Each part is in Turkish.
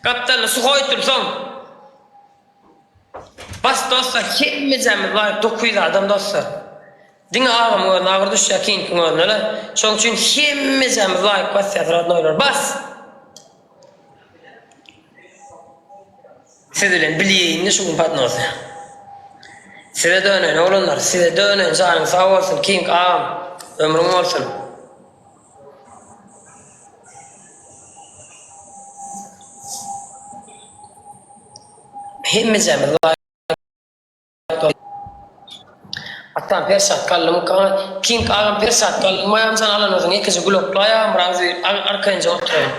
Kaptanla su koytursan. Bas dostlar, kemmizemiz var, 900 adam dostlar. Dine ağam var, ağır düşya kinkin var, nöle. Şoň üçin kemmizemiz var, bas yatırad noylar, bas. Siz bilen bilýän şu patnosy. Size dönen oğlanlar, size dönen, canın sağ olsun, kink ağam, ömrün olsun. Hemmizemiz var. Attan persat kallım, kink ağam persat kallım, mayam san alan olsun, ikisi gloklu ayağım, arkayınca oturayım.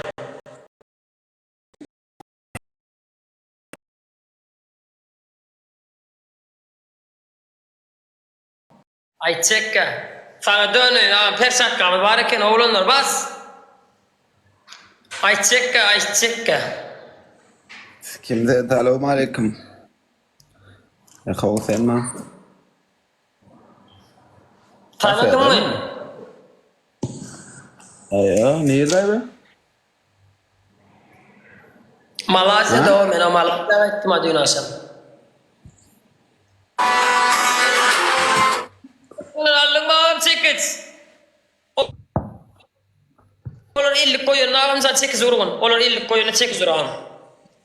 Ay çekka. Sana dönün ağam persat kallım, varken oğlanlar bas. Ay çekka, ay çekka. Kimde? Selamun aleyküm. Yahu sen mi? Tanıdın mı? Ayo, nerede be? Malazya'da o, men o Malazya'da gittim hadi Yunanistan. Ulan aldın bağım çekiç. Olar 50 koyun, ağam sen 8 vurgun. Olar 50 koyuna 8 vurgun.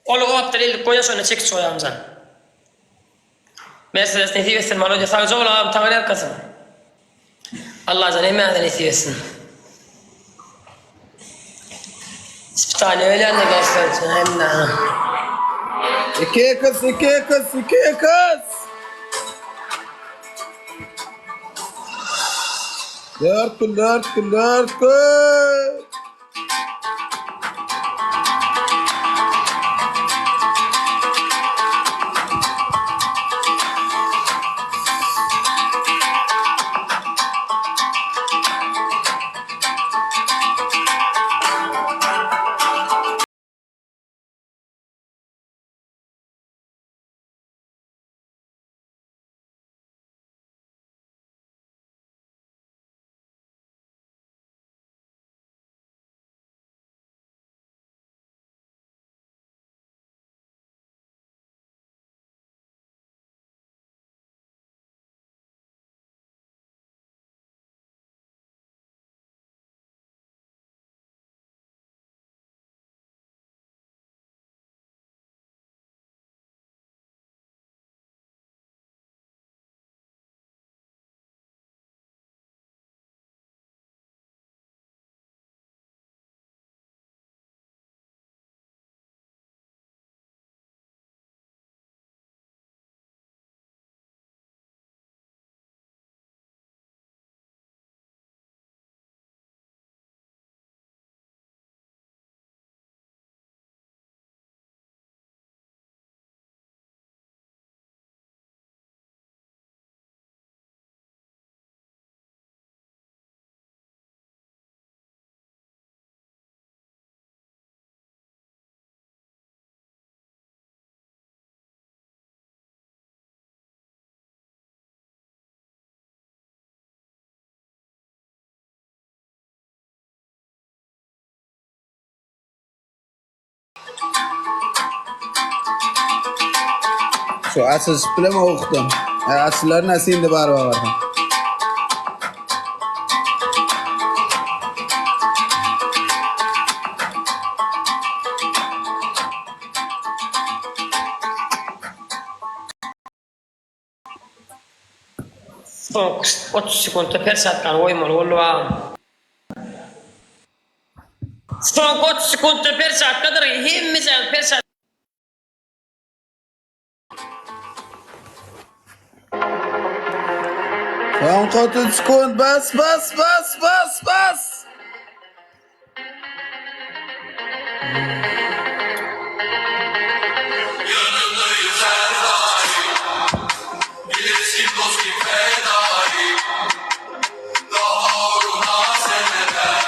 Olar o hafta 50 koyuna sonra 8 koyağım sen. Mercedes ne diyorsun Malazya? Sağ ol ağam, tanrı arkasın. Allah sana emeğinden etiyorsun. Bir tane öyle anne göstersin hem de. İki kız, iki kız, iki kız. Dört kız, dört kız, dört kız. Şu asıl spileme okudum. Asıllar nasıl indi bari var. Son 30 sekundda persat kan oymalı oldu ağam. Son 30 sekundda persat kadar hemmizemiz persat. Son 30 sekund bas bas bas bas bas. Yanındayız her daim. Bilirsin dost kim fedai. Daha uğruna seneler.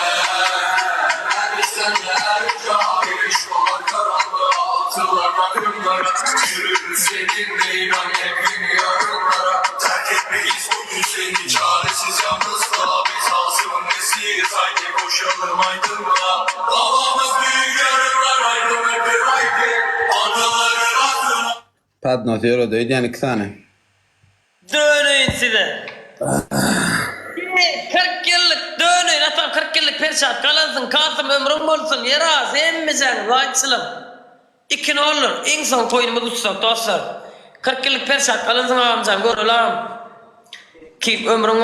Her senler cahil. Şolar karanlığa atılar rakımlara. Yürürüz seninle inan hep yarınlara. Terk etmeyiz bugün seni çaresiz yalnız kal. Biz hasımın nesiyiz haydi koşalım aydınlığa. Davamız büyük yarınlar aydın hep haydi. Padnos euro değil yani 2 tane. Dönün size. 40 yıllık dönün atam 40 yıllık perşat kalansın kalsın ömrüm olsun yaraz emmeyeceğim like'sılım. 2 ne olur en son koyunumu tutsak dostlar. 40 yıllık perşat kalansın ağamcan gör olam. Keep ömrüm